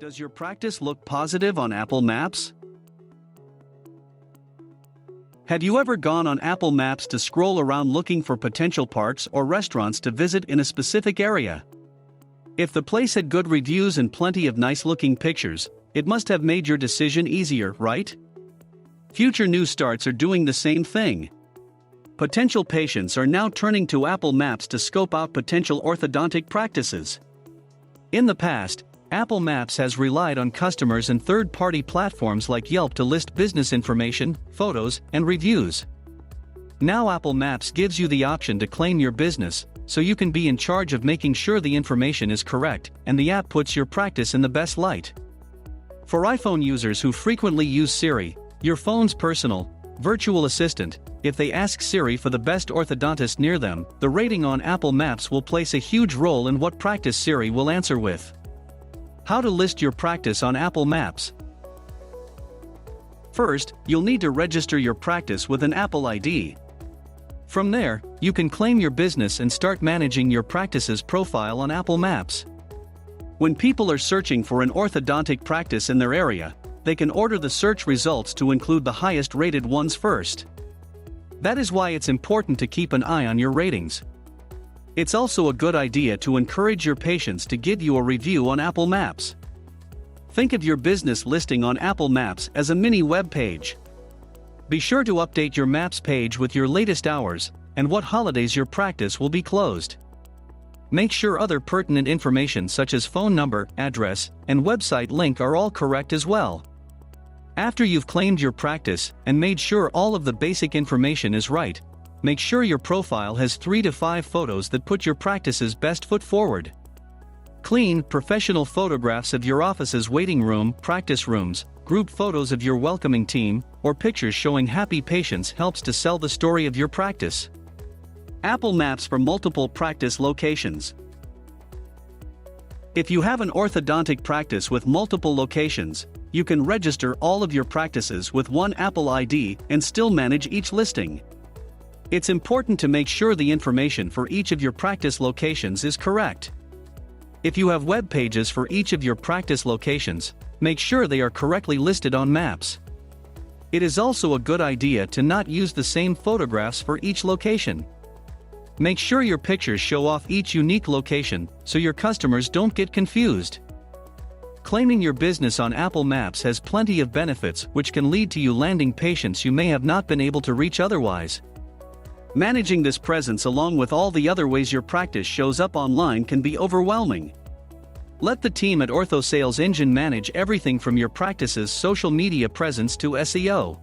Does your practice look positive on Apple Maps? Have you ever gone on Apple Maps to scroll around looking for potential parks or restaurants to visit in a specific area? If the place had good reviews and plenty of nice-looking pictures, it must have made your decision easier, right? Future new starts are doing the same thing. Potential patients are now turning to Apple Maps to scope out potential orthodontic practices. In the past, Apple Maps has relied on customers and third-party platforms like Yelp to list business information, photos, and reviews. Now Apple Maps gives you the option to claim your business, so you can be in charge of making sure the information is correct, and the app puts your practice in the best light. For iPhone users who frequently use Siri, your phone's personal, virtual assistant, if they ask Siri for the best orthodontist near them, the rating on Apple Maps will place a huge role in what practice Siri will answer with. How to list your practice on Apple Maps. First, you'll need to register your practice with an Apple ID. From there, you can claim your business and start managing your practice's profile on Apple Maps. When people are searching for an orthodontic practice in their area, they can order the search results to include the highest rated ones first. That is why it's important to keep an eye on your ratings. It's also a good idea to encourage your patients to give you a review on Apple Maps. Think of your business listing on Apple Maps as a mini web page. Be sure to update your Maps page with your latest hours and what holidays your practice will be closed. Make sure other pertinent information such as phone number, address, and website link are all correct as well. After you've claimed your practice and made sure all of the basic information is right, make sure your profile has 3 to 5 photos that put your practice's best foot forward. Clean, professional photographs of your office's waiting room, practice rooms, group photos of your welcoming team, or pictures showing happy patients helps to sell the story of your practice. Apple Maps for multiple practice locations. If you have an orthodontic practice with multiple locations, you can register all of your practices with one Apple ID and still manage each listing. It's important to make sure the information for each of your practice locations is correct. If you have web pages for each of your practice locations, make sure they are correctly listed on Maps. It is also a good idea to not use the same photographs for each location. Make sure your pictures show off each unique location so your customers don't get confused. Claiming your business on Apple Maps has plenty of benefits which can lead to you landing patients you may have not been able to reach otherwise. Managing this presence along with all the other ways your practice shows up online can be overwhelming. Let the team at Ortho Sales Engine manage everything from your practice's social media presence to SEO.